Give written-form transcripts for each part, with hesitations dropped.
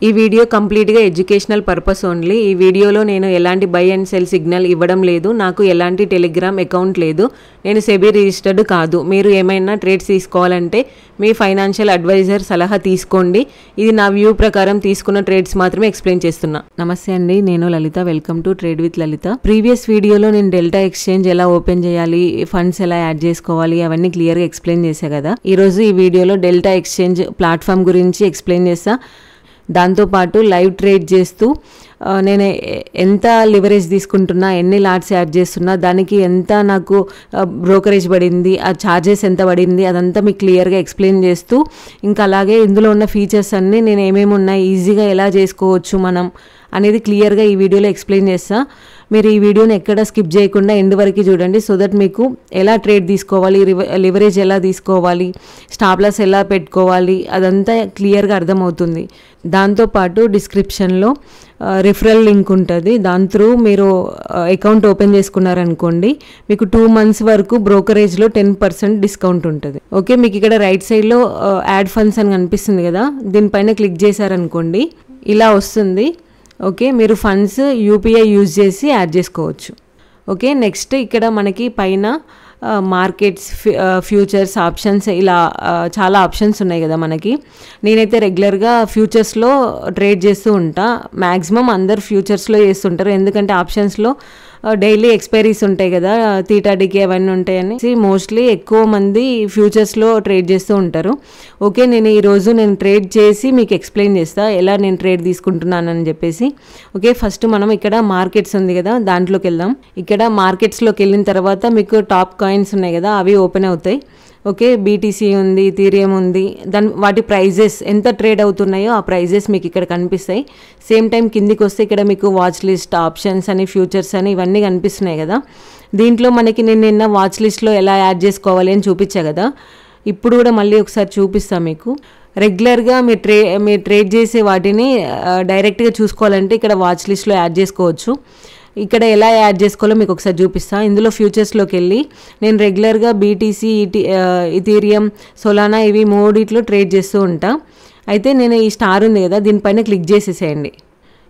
ఈ వీడియో కంప్లీట్గా educational purpose only. ఈ వీడియోలో నేను ఎలాంటి బై అండ్ సెల్ సిగ్నల్ ఇవ్వడం లేదు. నాకు ఎలాంటి టెలిగ్రామ్ అకౌంట్ లేదు. నేను సెబీ రిజిస్టర్డ్ కాదు. మీరు ఏమైనా ట్రేడ్స్ తీసుకోవాలంటే మీ ఫైనాన్షియల్ అడ్వైజర్ సలహా తీసుకోండి. ఇది నా వ్యూ ప్రకారం తీసుకున్న ట్రేడ్స్ మాత్రమే ఎక్స్ప్లెయిన్ చేస్తున్నా. నమస్తే అండి, నేను Lalitha. Welcome to trade with Lalitha. Previous వీడియోలో నేను డెల్టా ఎక్స్చేంజ్ ఎలా ఓపెన్ చేయాలి, ఫండ్స్ ఎలా యాడ్ చేసుకోవాలి అవన్నీ క్లియర్గా ఎక్స్ప్లెయిన్ చేశా కదా. ఈరోజు ఈ వీడియోలో డెల్టా ఎక్స్చేంజ్ ప్లాట్ఫామ్ గురించి ఎక్స్ప్లెయిన్ చేస్తా. దాంతోపాటు లైవ్ ట్రేడ్ చేస్తూ నేను ఎంత లివరేజ్ తీసుకుంటున్నా, ఎన్ని లాట్స్ యాడ్ చేస్తున్నా, దానికి ఎంత నాకు బ్రోకరేజ్ పడింది, ఆ ఛార్జెస్ ఎంత పడింది, అదంతా మీకు క్లియర్గా ఎక్స్ప్లెయిన్ చేస్తూ, ఇంకా అలాగే ఇందులో ఉన్న ఫీచర్స్ అన్నీ నేను ఏమేమి ఉన్నాయి, ఈజీగా ఎలా చేసుకోవచ్చు మనం అనేది క్లియర్గా ఈ వీడియోలో ఎక్స్ప్లెయిన్ చేస్తా. మీరు ఈ వీడియోని ఎక్కడ స్కిప్ చేయకుండా ఎండ్ వరకు చూడండి. సో దట్ మీకు ఎలా ట్రేడ్ తీసుకోవాలి, లివరేజ్ ఎలా తీసుకోవాలి, స్టాప్ లాస్ ఎలా పెట్టుకోవాలి, అదంతా క్లియర్గా అర్థమవుతుంది. దాంతోపాటు డిస్క్రిప్షన్లో రిఫరల్ లింక్ ఉంటుంది. దాని త్రూ మీరు అకౌంట్ ఓపెన్ చేసుకున్నారనుకోండి, మీకు 2 months వరకు బ్రోకరేజ్లో 10% డిస్కౌంట్ ఉంటుంది. ఓకే, మీకు ఇక్కడ రైట్ సైడ్లో యాడ్ ఫండ్స్ అని కనిపిస్తుంది కదా, దీనిపైన క్లిక్ చేశారనుకోండి ఇలా వస్తుంది. ఓకే, మీరు ఫండ్స్ యూపీఐ యూజ్ చేసి యాడ్ చేసుకోవచ్చు. ఓకే, నెక్స్ట్ ఇక్కడ మనకి పైన మార్కెట్స్, ఫ్యూచర్స్, ఆప్షన్స్, ఇలా చాలా ఆప్షన్స్ ఉన్నాయి కదా మనకి. నేనైతే రెగ్యులర్గా ఫ్యూచర్స్లో ట్రేడ్ చేస్తూ ఉంటా. మ్యాక్సిమం అందరు ఫ్యూచర్స్లో చేస్తుంటారు, ఎందుకంటే ఆప్షన్స్లో డైలీ ఎక్స్పైరీస్ ఉంటాయి కదా, థీటాడికి అవన్నీ ఉంటాయని మోస్ట్లీ ఎక్కువ మంది ఫ్యూచర్స్లో ట్రేడ్ చేస్తూ ఉంటారు. ఓకే, నేను ఈరోజు ట్రేడ్ చేసి మీకు ఎక్స్ప్లెయిన్ చేస్తా ఎలా నేను ట్రేడ్ తీసుకుంటున్నానని చెప్పేసి. ఓకే, ఫస్ట్ మనం ఇక్కడ మార్కెట్స్ ఉంది కదా, దాంట్లోకి వెళ్దాం. ఇక్కడ మార్కెట్స్లోకి వెళ్ళిన తర్వాత మీకు టాప్ కాయిన్స్ ఉన్నాయి కదా, అవి ఓపెన్ అవుతాయి. ఓకే, బీటీసీ ఉంది, ఇథీరియం ఉంది, వాటి ప్రైజెస్ ఎంత ట్రేడ్ అవుతున్నాయో ఆ ప్రైజెస్ మీకు ఇక్కడ కనిపిస్తాయి. సేమ్ టైం కిందికి వస్తే ఇక్కడ మీకు వాచ్ లిస్ట్, ఆప్షన్స్ అని, ఫ్యూచర్స్ అని ఇవన్నీ కనిపిస్తున్నాయి కదా. దీంట్లో మనకి నేను నిన్న వాచ్ లిస్ట్లో ఎలా యాడ్ చేసుకోవాలి అని చూపించా కదా, ఇప్పుడు కూడా మళ్ళీ ఒకసారి చూపిస్తాను మీకు. రెగ్యులర్గా మీరు ట్రేడ్ చేసే వాటిని డైరెక్ట్గా చూసుకోవాలంటే ఇక్కడ వాచ్ లిస్ట్లో యాడ్ చేసుకోవచ్చు. ఇక్కడ ఎలా యాడ్ చేసుకోవాలో మీకు ఒకసారి చూపిస్తాను. ఇందులో ఫ్యూచర్స్లోకి వెళ్ళి నేను రెగ్యులర్గా బీటీసీ, ఇథీరియం, సోలానా ఇవి మూడిట్లో ట్రేడ్ చేస్తూ ఉంటా. అయితే నేను ఈ స్టార్ ఉంది కదా, దీనిపైన క్లిక్ చేసేసేయండి.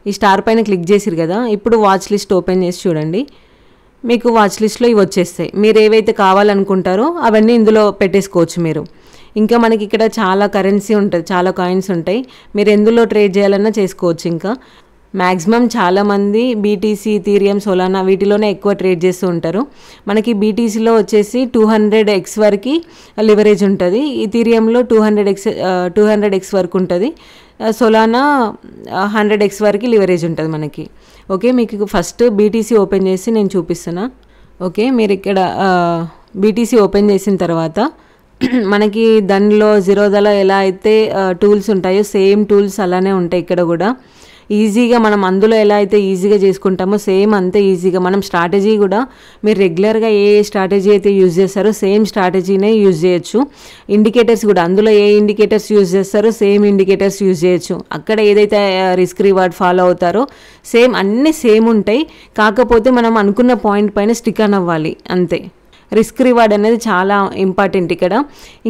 ఈ స్టార్ పైన క్లిక్ చేసిరు కదా, ఇప్పుడు వాచ్ లిస్ట్ ఓపెన్ చేసి చూడండి. మీకు వాచ్ లిస్ట్లో ఇవి వచ్చేస్తాయి. మీరు ఏవైతే కావాలనుకుంటారో అవన్నీ ఇందులో పెట్టేసుకోవచ్చు మీరు. ఇంకా మనకి ఇక్కడ చాలా కరెన్సీ ఉంటుంది, చాలా కాయిన్స్ ఉంటాయి. మీరు ఎందులో ట్రేడ్ చేయాలన్నా చేసుకోవచ్చు. ఇంకా మ్యాక్సిమం చాలామంది బీటీసీ, ఇథీరియం, సోలానా వీటిలోనే ఎక్కువ ట్రేడ్ చేస్తూ ఉంటారు. మనకి బీటీసీలో వచ్చేసి 200x వరకు లివరేజ్ ఉంటుంది, ఇథీరియంలో 200x వరకు ఉంటుంది, సోలానా 100x వరకు లివరేజ్ ఉంటుంది మనకి. ఓకే, మీకు ఫస్ట్ బీటీసీ ఓపెన్ చేసి నేను చూపిస్తున్నా. ఓకే, మీరు ఇక్కడ బీటీసీ ఓపెన్ చేసిన తర్వాత మనకి దానిలో జీరోదాలో ఎలా అయితే టూల్స్ ఉంటాయో సేమ్ టూల్స్ అలానే ఉంటాయి ఇక్కడ కూడా. ఈజీగా మనం అందులో ఎలా అయితే ఈజీగా చేసుకుంటామో సేమ్ అంతే ఈజీగా మనం స్ట్రాటజీ కూడా మీరు రెగ్యులర్గా ఏ స్ట్రాటజీ అయితే యూజ్ చేస్తారో సేమ్ స్ట్రాటజీనే యూజ్ చేయొచ్చు. ఇండికేటర్స్ కూడా అందులో ఏ ఇండికేటర్స్ యూజ్ చేస్తారో సేమ్ ఇండికేటర్స్ యూజ్ చేయొచ్చు. అక్కడ ఏదైతే రిస్క్ రివార్డ్ ఫాలో అవుతారో సేమ్ అన్నీ సేమ్ ఉంటాయి. కాకపోతే మనం అనుకున్న పాయింట్ పైన స్టిక్ ఆన్ అవ్వాలి అంతే. రిస్క్ రివార్డ్ అనేది చాలా ఇంపార్టెంట్ ఇక్కడ.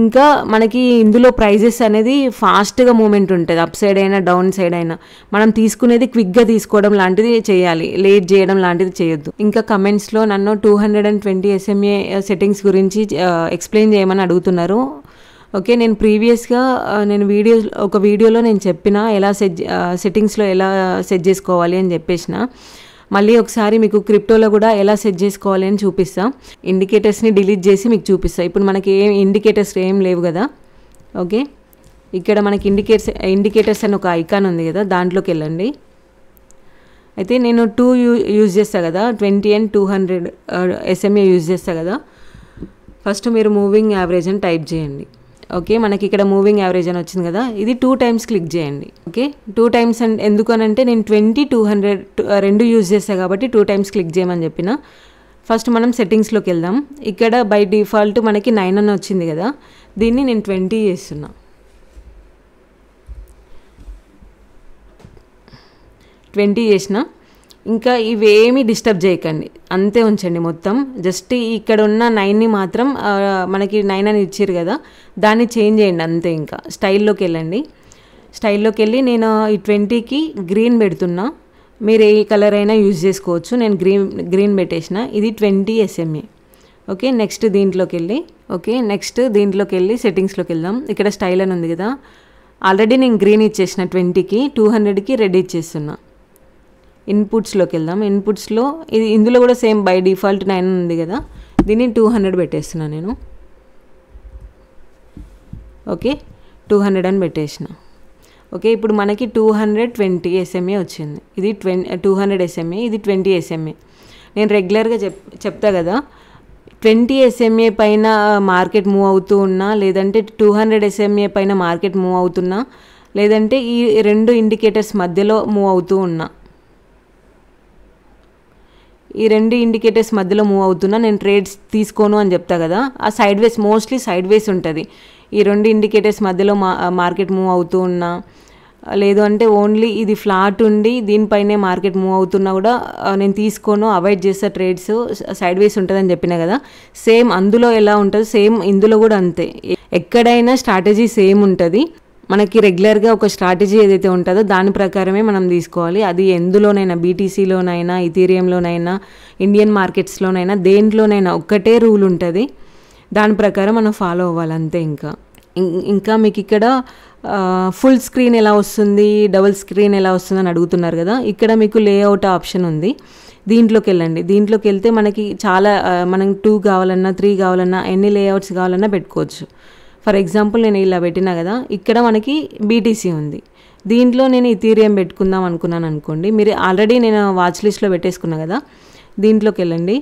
ఇంకా మనకి ఇందులో ప్రైజెస్ అనేది ఫాస్ట్గా మూమెంట్ ఉంటుంది, అప్ సైడ్ అయినా డౌన్ సైడ్ అయినా. మనం తీసుకునేది క్విక్గా తీసుకోవడం లాంటిది చేయాలి, లేట్ చేయడం లాంటిది చేయొద్దు. ఇంకా కమెంట్స్లో నన్ను 220 SMA సెట్టింగ్స్ గురించి ఎక్స్ప్లెయిన్ చేయమని అడుగుతున్నారు. ఓకే, నేను ప్రీవియస్గా ఒక వీడియోలో నేను చెప్పిన ఎలా సెట్టింగ్స్లో ఎలా సెట్ చేసుకోవాలి అని చెప్పేసిన. మళ్ళీ ఒకసారి మీకు క్రిప్టోలో కూడా ఎలా సెట్ చేసుకోవాలి అని చూపిస్తాం. ఇండికేటర్స్ని డిలీట్ చేసి మీకు చూపిస్తాను. ఇప్పుడు మనకి ఇండికేటర్స్ ఏం లేవు కదా. ఓకే, ఇక్కడ మనకి ఇండికేటర్స్ అని ఒక ఐకాన్ ఉంది కదా, దాంట్లోకి వెళ్ళండి. అయితే నేను 2 యూజ్ చేస్తాను కదా, 20 and 200 SMA యూజ్ చేస్తాను కదా. ఫస్ట్ మీరు మూవింగ్ యావరేజ్ అని టైప్ చేయండి. ఓకే, మనకి ఇక్కడ మూవింగ్ యావరేజ్ అని వచ్చింది కదా, ఇది 2 times క్లిక్ చేయండి. ఓకే, 2 times ఎందుకు అని అంటే నేను 20, 200 రెండు యూజ్ చేస్తాను కాబట్టి 2 times క్లిక్ చేయమని చెప్పిన. ఫస్ట్ మనం సెట్టింగ్స్లోకి వెళ్దాం. ఇక్కడ బై డిఫాల్ట్ మనకి 9 అని వచ్చింది కదా, దీన్ని నేను 20 చేస్తున్నా. 20 చేసిన. ఇంకా ఇవేమీ డిస్టర్బ్ చేయకండి, అంతే ఉంచండి మొత్తం. జస్ట్ ఇక్కడ ఉన్న 9ని మాత్రం మనకి 9 అని ఇచ్చారు కదా, దాన్ని చేంజ్ చేయండి అంతే. ఇంకా స్టైల్లోకి వెళ్ళండి. స్టైల్లోకి వెళ్ళి నేను ఈ 20కి గ్రీన్ పెడుతున్నా. మీరు ఏ కలర్ అయినా యూజ్ చేసుకోవచ్చు. నేను గ్రీన్ పెట్టేసిన. ఇది 20 SMA. ఓకే, నెక్స్ట్ దీంట్లోకి వెళ్ళి సెట్టింగ్స్లోకి వెళ్దాం. ఇక్కడ స్టైల్ అని ఉంది కదా, ఆల్రెడీ నేను గ్రీన్ ఇచ్చేసిన 20కి, 200కి రెడ్ ఇచ్చేస్తున్నా. ఇన్పుట్స్లోకి వెళ్దాం. ఇన్పుట్స్లో ఇందులో కూడా సేమ్ బై డిఫాల్ట్ 9 ఉంది కదా, దీన్ని 200 పెట్టేస్తున్నా నేను. ఓకే, 200 అని పెట్టేసిన. ఓకే, ఇప్పుడు మనకి 220 SMA వచ్చింది. ఇది 200 SMA, ఇది 20 SMA. నేను రెగ్యులర్గా చెప్తా కదా, 20 SMA పైన మార్కెట్ మూవ్ అవుతూ ఉన్నా, లేదంటే 200 SMA పైన మార్కెట్ మూవ్ అవుతున్నా, లేదంటే ఈ రెండు ఇండికేటర్స్ మధ్యలో మూవ్ అవుతూ ఉన్నా, ఈ రెండు ఇండికేటర్స్ మధ్యలో మూవ్ అవుతున్నా నేను ట్రేడ్స్ తీసుకోను అని చెప్తా కదా. ఆ సైడ్ వేస్, మోస్ట్లీ సైడ్ వేస్ ఉంటుంది. ఈ రెండు ఇండికేటర్స్ మధ్యలో మార్కెట్ మూవ్ అవుతూ ఉన్నా, లేదు అంటే ఓన్లీ ఇది ఫ్లాట్ ఉండి దీనిపైనే మార్కెట్ మూవ్ అవుతున్నా కూడా నేను తీసుకోను, అవాయిడ్ చేస్తా ట్రేడ్స్, సైడ్ వేస్ ఉంటుందని చెప్పిన కదా. సేమ్ అందులో ఎలా ఉంటుంది సేమ్ ఇందులో కూడా అంతే. ఎక్కడైనా స్ట్రాటజీ సేమ్ ఉంటుంది. మనకి రెగ్యులర్గా ఒక స్ట్రాటజీ ఏదైతే ఉంటుందో దాని ప్రకారమే మనం తీసుకోవాలి. అది ఎందులోనైనా, BTCలోనైనా, ఇథీరియంలోనైనా, ఇండియన్ మార్కెట్స్లోనైనా, దేంట్లోనైనా ఒక్కటే రూల్ ఉంటుంది. దాని ప్రకారం మనం ఫాలో అవ్వాలి అంతే. ఇంకా మీకు ఇక్కడ ఫుల్ స్క్రీన్ ఎలా వస్తుంది, డబుల్ స్క్రీన్ ఎలా వస్తుంది అని అడుగుతున్నారు కదా. ఇక్కడ మీకు లేఅవుట్ ఆప్షన్ ఉంది, దీంట్లోకి వెళ్ళండి. దీంట్లోకి వెళ్తే మనకి చాలా, మనం 2 కావాలన్నా 3 కావాలన్నా ఎన్ని లేఅవుట్స్ కావాలన్నా పెట్టుకోవచ్చు. ఫర్ ఎగ్జాంపుల్ నేను ఇలా పెట్టినా కదా, ఇక్కడ మనకి BTC ఉంది. దీంట్లో నేను ఇథీరియం పెట్టుకుందాం అనుకున్నాను అనుకోండి, మీరు ఆల్రెడీ నేను వాచ్ లిస్ట్లో పెట్టేసుకున్నా కదా, దీంట్లోకి వెళ్ళండి.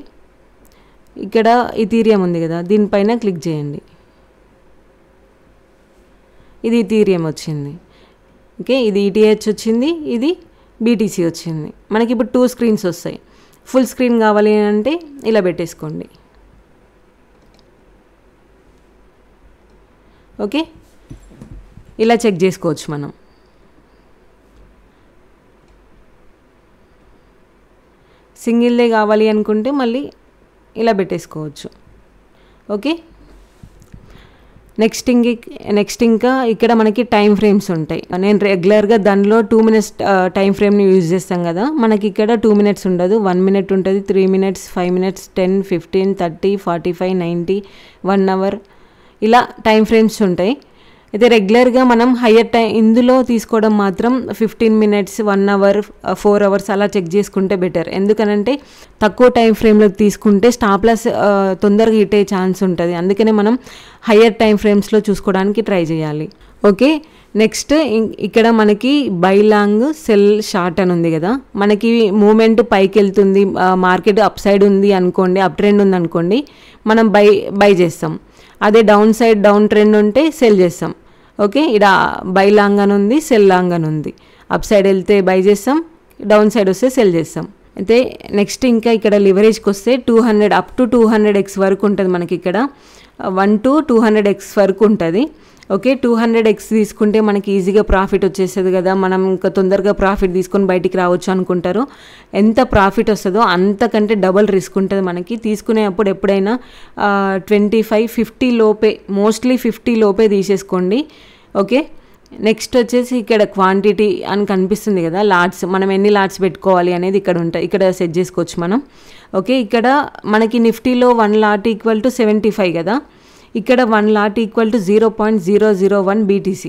ఇక్కడ ఇథీరియం ఉంది కదా, దీనిపైన క్లిక్ చేయండి. ఇది ఇథీరియం వచ్చింది. ఓకే, ఇది ETH వచ్చింది, ఇది BTC వచ్చింది. మనకి ఇప్పుడు 2 స్క్రీన్స్ వస్తాయి. ఫుల్ స్క్రీన్ కావాలి అంటే ఇలా పెట్టేసుకోండి. ఓకే, ఇలా చెక్ చేసుకోవచ్చు మనం. సింగిల్దే కావాలి అనుకుంటే మళ్ళీ ఇలా పెట్టేసుకోవచ్చు. ఓకే, నెక్స్ట్ ఇంకా ఇక్కడ మనకి టైం ఫ్రేమ్స్ ఉంటాయి. నేను రెగ్యులర్గా దానిలో 2 minutes టైం ఫ్రేమ్ని యూజ్ చేస్తాం కదా. మనకి ఇక్కడ 2 minutes ఉండదు, 1 minute ఉంటుంది, 3 minutes, 5 minutes, 10, 15, 30, 45, 90, 1 hour ఇలా టైం ఫ్రేమ్స్ ఉంటాయి. అయితే రెగ్యులర్గా మనం హయ్యర్ టైం ఇందులో తీసుకోవడం మాత్రం 15 minutes, 1 hour, 4 hours అలా చెక్ చేసుకుంటే బెటర్. ఎందుకనంటే తక్కువ టైం ఫ్రేమ్లోకి తీసుకుంటే స్టాప్ లాస్ తొందరగా హిట్ అయ్యే ఛాన్స్ ఉంటుంది. అందుకనే మనం హయ్యర్ టైం ఫ్రేమ్స్లో చూసుకోవడానికి ట్రై చేయాలి. ఓకే, నెక్స్ట్ ఇక్కడ మనకి బై లాంగ్, సెల్ షార్ట్ అని ఉంది కదా. మనకి మూమెంట్ పైకి వెళ్తుంది, మార్కెట్ అప్ సైడ్ ఉంది అనుకోండి, అప్ ట్రెండ్ ఉంది అనుకోండి, మనం బై చేస్తాం. అదే డౌన్ సైడ్ డౌన్ ట్రెండ్ ఉంటే సెల్ చేస్తాం. ఓకే, ఇక్కడ బై లాంగ్ అని ఉంది, సెల్ లాంగ్ అని ఉంది. అప్ సైడ్ వెళ్తే బై చేస్తాం, డౌన్ సైడ్ వస్తే సెల్ చేస్తాం. అయితే నెక్స్ట్ ఇంకా ఇక్కడ లివరేజ్కి వస్తే 200 అప్ టు 200x వరకు ఉంటుంది మనకి. ఇక్కడ 1 to 200x వరకు ఉంటుంది. ఓకే, 200x తీసుకుంటే మనకి ఈజీగా ప్రాఫిట్ వచ్చేస్తుంది కదా, మనం ఇంకా తొందరగా ప్రాఫిట్ తీసుకొని బయటికి రావచ్చు అనుకుంటారు. ఎంత ప్రాఫిట్ వస్తుందో అంతకంటే డబల్ రిస్క్ ఉంటుంది మనకి. తీసుకునేటప్పుడు ఎప్పుడైనా 25-50 లోపే, మోస్ట్లీ 50 లోపే తీసేసుకోండి. ఓకే, నెక్స్ట్ వచ్చేసి ఇక్కడ క్వాంటిటీ అని కనిపిస్తుంది కదా, లాట్స్, మనం ఎన్ని లాట్స్ పెట్టుకోవాలి అనేది ఇక్కడ ఉంటాయి, ఇక్కడ సెట్ చేసుకోవచ్చు మనం. ఓకే, ఇక్కడ మనకి నిఫ్టీలో 1 lot = 75 కదా, ఇక్కడ 1 lot = 0.001 BTC.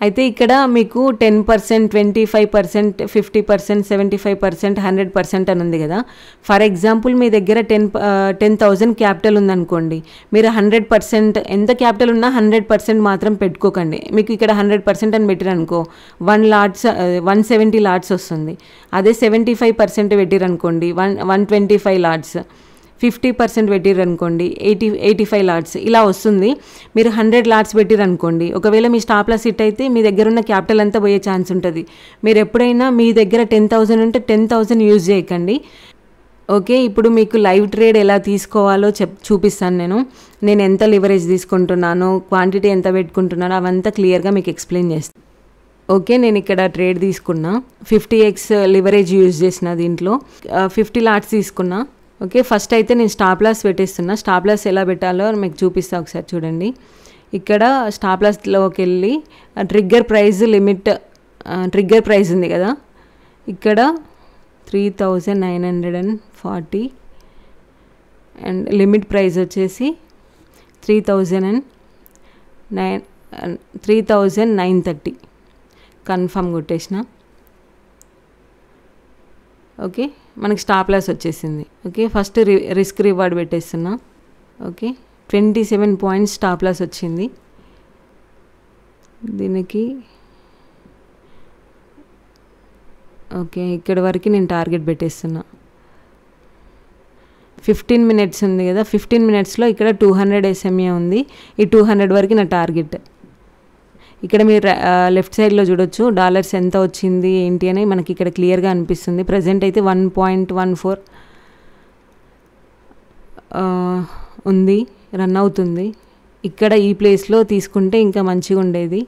అయితే ఇక్కడ మీకు 10%, 25%, 50%, 75%, 100% అని ఉంది కదా. ఫర్ ఎగ్జాంపుల్ మీ దగ్గర 10,000 క్యాపిటల్ ఉందనుకోండి, మీరు 100% ఎంత క్యాపిటల్ ఉన్నా 100% మాత్రం పెట్టుకోకండి. మీకు ఇక్కడ 100% అని పెట్టిరనుకో 170 లాట్స్ వస్తుంది. అదే 75% పెట్టిరనుకోండి 125 లాట్స్, 50% పెట్టిరనుకోండి 85 లాట్స్ ఇలా వస్తుంది. మీరు 100 లాట్స్ పెట్టిరనుకోండి, ఒకవేళ మీ స్టాప్ లాస్ హిట్ అయితే మీ దగ్గర ఉన్న క్యాపిటల్ అంతా పోయే ఛాన్స్ ఉంటుంది. మీరు ఎప్పుడైనా మీ దగ్గర 10,000 ఉంటే 10,000 యూజ్ చేయకండి. ఓకే, ఇప్పుడు మీకు లైవ్ ట్రేడ్ ఎలా తీసుకోవాలో చూపిస్తాను. నేను ఎంత లివరేజ్ తీసుకుంటున్నాను, క్వాంటిటీ ఎంత పెట్టుకుంటున్నాను, అవంతా క్లియర్గా మీకు ఎక్స్ప్లెయిన్ చేస్తాను. ఓకే, నేను ఇక్కడ ట్రేడ్ తీసుకున్నా, 50x లివరేజ్ యూజ్ చేసిన, దీంట్లో 50 లాట్స్ తీసుకున్నా. ఓకే, ఫస్ట్ అయితే నేను స్టాప్ లాస్ పెట్టేస్తున్నా. స్టాప్ లాస్ ఎలా పెట్టాలో మీకు చూపిస్తా, ఒకసారి చూడండి. ఇక్కడ స్టాప్ లాస్లోకి వెళ్ళి ట్రిగ్గర్ ప్రైస్ ఉంది కదా, ఇక్కడ 3940 అండ్ లిమిట్ ప్రైస్ వచ్చేసి 3930 కన్ఫర్మ్ కొట్టేసిన. ఓకే, మనకి స్టాప్ లాస్ వచ్చేసింది. ఓకే, ఫస్ట్ రిస్క్ రివార్డ్ పెట్టేస్తున్నా. ఓకే, 27 పాయింట్స్ స్టాప్ లాస్ వచ్చింది. దీనికి ఓకే, ఇక్కడి వరకు నేను టార్గెట్ పెట్టేస్తున్నా. 15 మినిట్స్ ఉంది కదా, 15 మినిట్స్లో ఇక్కడ 200 SMA ఉంది. ఈ 200 వరకు నా టార్గెట్. ఇక్కడ మీరు లెఫ్ట్ సైడ్లో చూడొచ్చు డాలర్స్ ఎంత వచ్చింది ఏంటి అని మనకి ఇక్కడ క్లియర్గా అనిపిస్తుంది. ప్రజెంట్ అయితే 1.14 ఉంది, రన్ అవుతుంది. ఇక్కడ ఈ ప్లేస్లో తీసుకుంటే ఇంకా మంచిగా ఉండేది.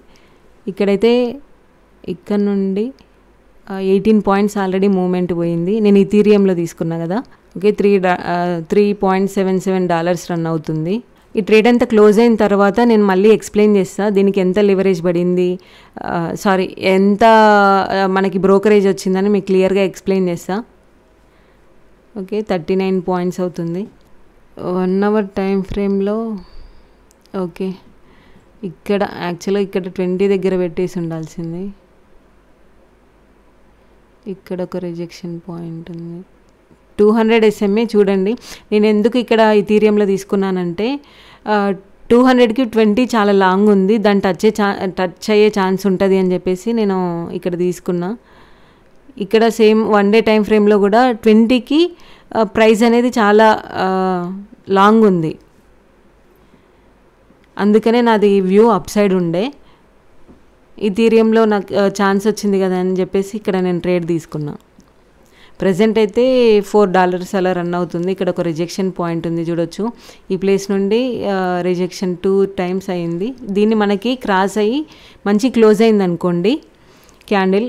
ఇక్కడైతే ఇక్కడ నుండి 18 పాయింట్స్ ఆల్రెడీ మూమెంట్ పోయింది. నేను ఈథీరియంలో తీసుకున్నా కదా. ఓకే, $3.77 రన్ అవుతుంది. ఈ ట్రేడ్ అంతా క్లోజ్ అయిన తర్వాత నేను మళ్ళీ ఎక్స్ప్లెయిన్ చేస్తా దీనికి ఎంత లివరేజ్ పడింది, ఎంత మనకి బ్రోకరేజ్ వచ్చిందని మీకు క్లియర్గా ఎక్స్ప్లెయిన్ చేస్తా. ఓకే, 39 పాయింట్స్ అవుతుంది 1 అవర్ టైం ఫ్రేమ్లో. ఓకే, ఇక్కడ యాక్చువల్గా ఇక్కడ 20 దగ్గర పెట్టేసి ఉండాల్సింది. ఇక్కడ ఒక రిజెక్షన్ పాయింట్ ఉంది, 200 SMA. చూడండి నేను ఎందుకు ఇక్కడ ఈథీరియంలో తీసుకున్నానంటే 200కి 20 చాలా లాంగ్ ఉంది, దాన్ని టచ్ అయ్యే ఛాన్స్ ఉంటుంది అని చెప్పేసి నేను ఇక్కడ తీసుకున్నా. ఇక్కడ సేమ్ 1 డే టైం ఫ్రేమ్లో కూడా 20కి ప్రైస్ అనేది చాలా లాంగ్ ఉంది, అందుకనే నాది వ్యూ అప్ సైడ్ ఉండే. ఈథీరియంలో నాకు ఛాన్స్ వచ్చింది కదా అని చెప్పేసి ఇక్కడ నేను ట్రేడ్ తీసుకున్నా. ప్రజెంట్ అయితే $4 అలా రన్ అవుతుంది. ఇక్కడ ఒక రిజెక్షన్ పాయింట్ ఉంది చూడొచ్చు, ఈ ప్లేస్ నుండి రిజెక్షన్ 2 టైమ్స్ అయింది. దీన్ని మనకి క్రాస్ అయ్యి మంచి క్లోజ్ అయింది అనుకోండి క్యాండిల్,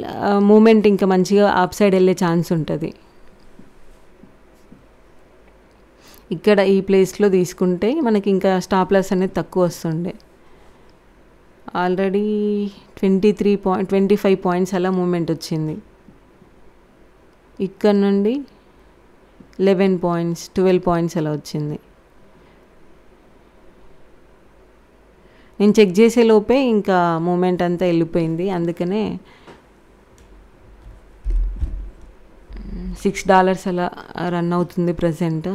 మూమెంట్ ఇంకా మంచిగా అప్ సైడ్ వెళ్ళే ఛాన్స్ ఉంటుంది. ఇక్కడ ఈ ప్లేస్లో తీసుకుంటే మనకి ఇంకా స్టాప్ లాస్ అనేది తక్కువ వస్తుండే. ఆల్రెడీ 25 పాయింట్స్ అలా మూమెంట్ వచ్చింది. ఇక్కడ నుండి 11 పాయింట్స్ 12 పాయింట్స్ అలా వచ్చింది. నేను చెక్ చేసే లోపే ఇంకా మూమెంట్ అంతా వెళ్ళిపోయింది, అందుకనే $6 అలా రన్ అవుతుంది ప్రజెంట్.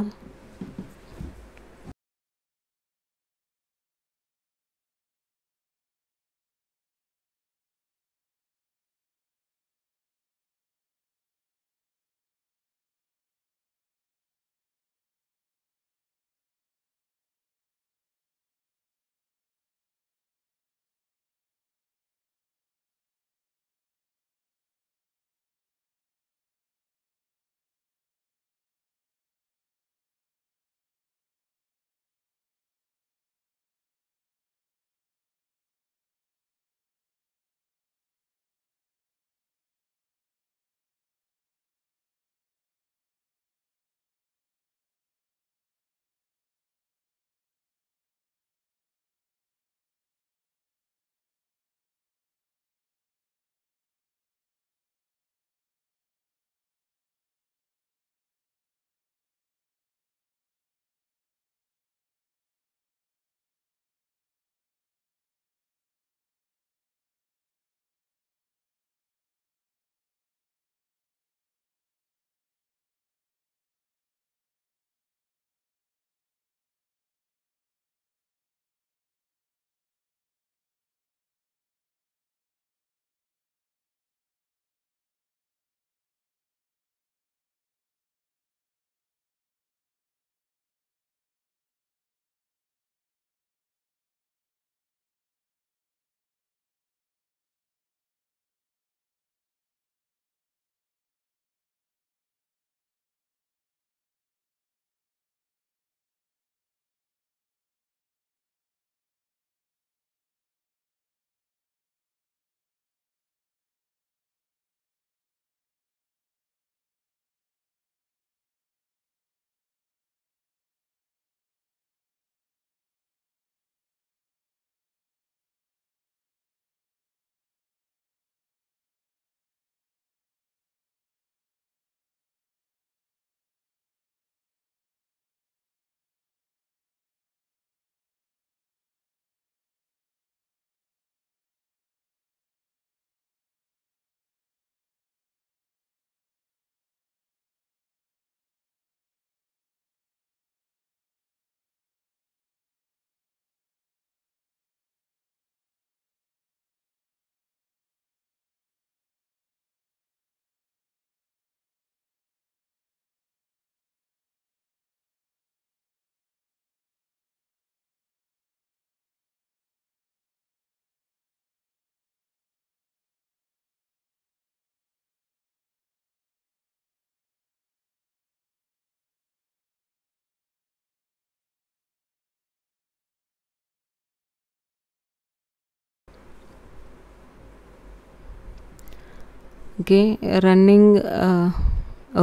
ఓకే రన్నింగ్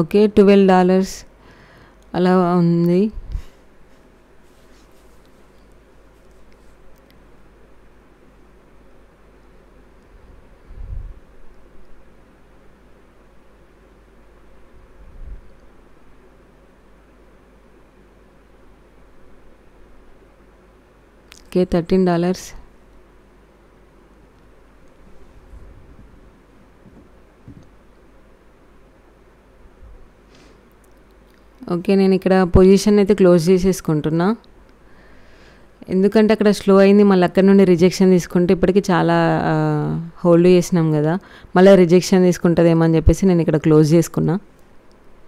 ఓకే $12 అలా ఉంది. ఓకే $13. ఓకే నేను ఇక్కడ పొజిషన్ అయితే క్లోజ్ చేసేసుకుంటున్నా, ఎందుకంటే అక్కడ స్లో అయింది. మళ్ళీ అక్కడ నుండి రిజెక్షన్ తీసుకుంటే ఇప్పటికి చాలా హోల్డ్ చేసినాం కదా, మళ్ళీ రిజెక్షన్ తీసుకుంటుందేమో అని చెప్పేసి నేను ఇక్కడ క్లోజ్ చేసుకున్నా.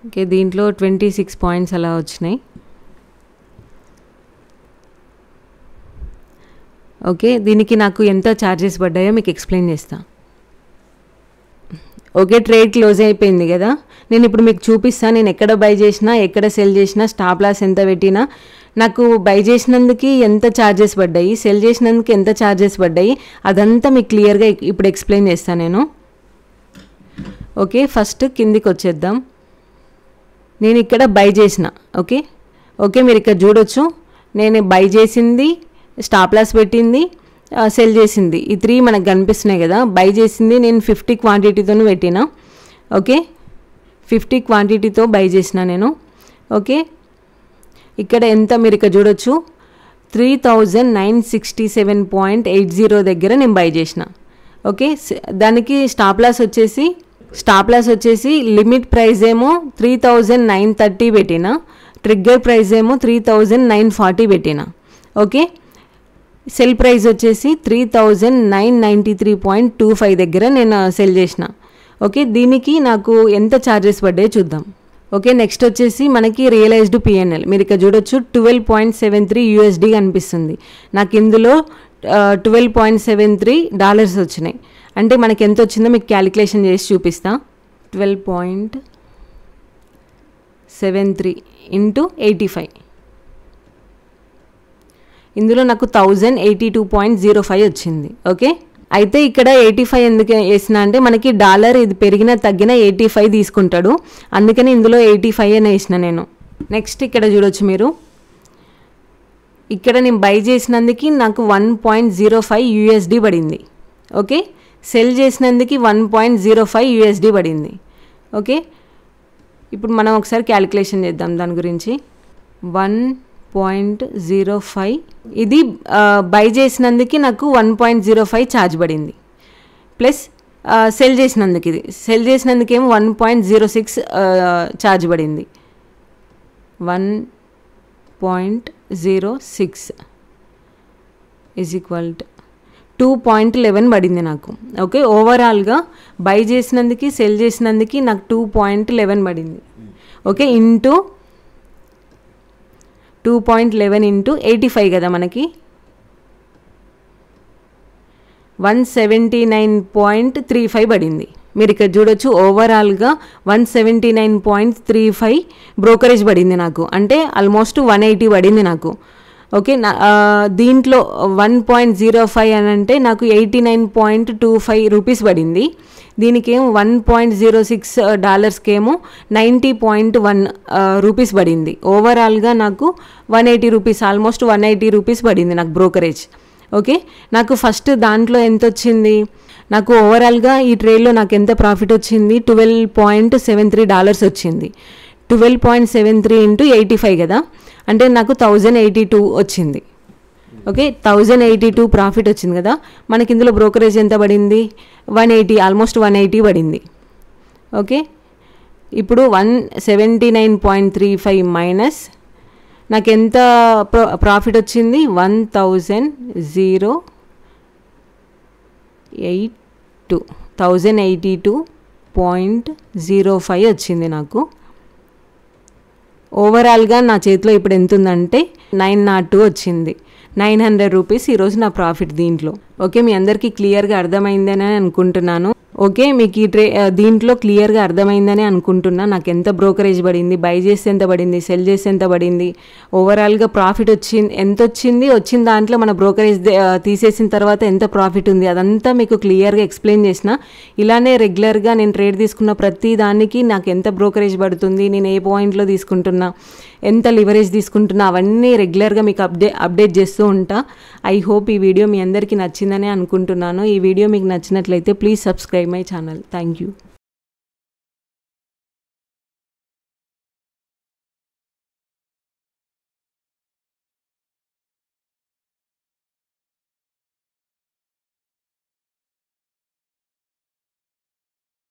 ఓకే దీంట్లో 26 పాయింట్స్ అలా వచ్చినాయి. ఓకే దీనికి నాకు ఎంత ఛార్జెస్ పడ్డాయో మీకు ఎక్స్ప్లెయిన్ చేస్తా. ఓకే ట్రేడ్ క్లోజ్ అయిపోయింది కదా, నేను ఇప్పుడు మీకు చూపిస్తాను నేను ఎక్కడ బై చేసినా, ఎక్కడ సెల్ చేసినా, స్టాప్ లాస్ ఎంత పెట్టినా, నాకు బై చేసినందుకు ఎంత ఛార్జెస్ పడ్డాయి, సెల్ చేసినందుకు ఎంత ఛార్జెస్ పడ్డాయి, అదంతా మీకు క్లియర్గా ఇప్పుడు ఎక్స్ప్లెయిన్ చేస్తాను నేను. ఓకే ఫస్ట్ కిందికి వచ్చేద్దాం. నేను ఇక్కడ బై చేసిన ఓకే ఓకే మీరు ఇక్కడ చూడొచ్చు, నేను బై చేసింది, స్టాప్ లాస్ పెట్టింది, సెల్ చేసింది, ఈ 3 మనకు కనిపిస్తున్నాయి కదా. బై చేసింది నేను 50 క్వాంటిటీతో పెట్టిన. ఓకే 50 క్వాంటిటీతో బై చేసిన నేను. ఓకే ఇక్కడ ఎంత మీరు ఇక్కడ చూడొచ్చు 3967.80 దగ్గర నేను బై చేసిన. ఓకే దానికి స్టాప్ లాస్ వచ్చేసి లిమిట్ ప్రైస్ ఏమో 3930 పెట్టిన, ట్రిగ్గర్ ప్రైస్ ఏమో 3940 పెట్టిన. ఓకే సెల్ ప్రైస్ వచ్చేసి 3993.25 దగ్గర నేను సెల్ చేసిన. ఓకే దీనికి నాకు ఎంత ఛార్జెస్ పడ్డాయో చూద్దాం. ఓకే నెక్స్ట్ వచ్చేసి మనకి రియలైజ్డ్ పిఎన్ఎల్ మీరు ఇక్కడ చూడొచ్చు $12.73 కనిపిస్తుంది. నాకు ఇందులో $12.73 వచ్చినాయి. అంటే మనకి ఎంత వచ్చిందో మీకు క్యాలిక్యులేషన్ చేసి చూపిస్తా. 12.73 × 85, ఇందులో నాకు 1082.05 వచ్చింది. ఓకే అయితే ఇక్కడ 85 ఎందుకు వేసిన అంటే మనకి డాలర్ ఇది పెరిగినా తగ్గినా 85 తీసుకుంటాడు, అందుకని ఇందులో 85 అని వేసిన నేను. నెక్స్ట్ ఇక్కడ చూడొచ్చు మీరు, ఇక్కడ నేను బై చేసినందుకు నాకు $1.05 పడింది. ఓకే సెల్ చేసినందుకు $1.05 పడింది. ఓకే ఇప్పుడు మనం ఒకసారి క్యాలిక్యులేషన్ చేద్దాం దాని గురించి. 1.05 ఇది బై చేసినందుకు నాకు 1.05 ఛార్జ్ పడింది, ప్లస్ సెల్ చేసినందుకు ఏమో 1.06 ఛార్జ్ పడింది. 1.06 = 2.11 పడింది నాకు. ఓకే ఓవరాల్గా బై చేసినందుకు సెల్ చేసినందుకు నాకు 2.11 పడింది. ఓకే ఇంటూ 2.11 × 85 కదా మనకి 179.35 పడింది. మీరు ఇక్కడ చూడొచ్చు ఓవరాల్గా 179.35 బ్రోకరేజ్ పడింది నాకు, అంటే ఆల్మోస్ట్ 180 పడింది నాకు. ఓకే దీంట్లో 1.05 అని అంటే నాకు $89.25 పడింది. దీనికేమో $1.06 $90.1 పడింది. ఓవరాల్గా నాకు $180 ఆల్మోస్ట్ $180 పడింది నాకు బ్రోకరేజ్. ఓకే నాకు ఫస్ట్ దాంట్లో ఎంత వచ్చింది, నాకు ఓవరాల్గా ఈ ట్రేడ్లో నాకు ఎంత ప్రాఫిట్ వచ్చింది, $12.73 వచ్చింది. 12.73 × 85 కదా, అంటే నాకు 1082 వచ్చింది. ఓకే 1082 ప్రాఫిట్ వచ్చింది కదా. మనకి ఇందులో బ్రోకరేజ్ ఎంత పడింది, 180 ఆల్మోస్ట్ 180 పడింది. ఓకే ఇప్పుడు 179.35 మైనస్ నాకు ఎంత ప్రాఫిట్ వచ్చింది, 1082.05 వచ్చింది నాకు. ఓవరాల్గా నా చేతిలో ఇప్పుడు ఎంత ఉందంటే 902 వచ్చింది. $900 ఈరోజు నా ప్రాఫిట్ దీంట్లో. ఓకే మీ అందరికీ క్లియర్గా అర్థమైందని అనుకుంటున్నాను. ఓకే, మీకు ఈ దీంట్లో క్లియర్గా అర్థమైందని అనుకుంటున్నా. నాకు ఎంత బ్రోకరేజ్ పడింది, బై చేస్తే ఎంత పడింది, సెల్ చేస్తే ఎంత పడింది, ఓవరాల్గా ప్రాఫిట్ ఎంత వచ్చిన దాంట్లో మన బ్రోకరేజ్ తీసేసిన తర్వాత ఎంత ప్రాఫిట్ ఉంది, అదంతా మీకు క్లియర్గా ఎక్స్ప్లెయిన్ చేసిన. ఇలానే రెగ్యులర్గా నేను ట్రేడ్ తీసుకున్న ప్రతి దానికి నాకు ఎంత బ్రోకరేజ్ పడుతుంది, నేను ఏ పాయింట్లో తీసుకుంటున్నా, ఎంత లివరేజ్ తీసుకుంటున్నా, అవన్నీ రెగ్యులర్గా మీకు అప్డేట్ చేస్తూ ఉంటా. ఐ హోప్ ఈ వీడియో మీ అందరికీ నచ్చిందని అనుకుంటున్నాను. ఈ వీడియో మీకు నచ్చినట్లయితే please subscribe my channel. Thank you.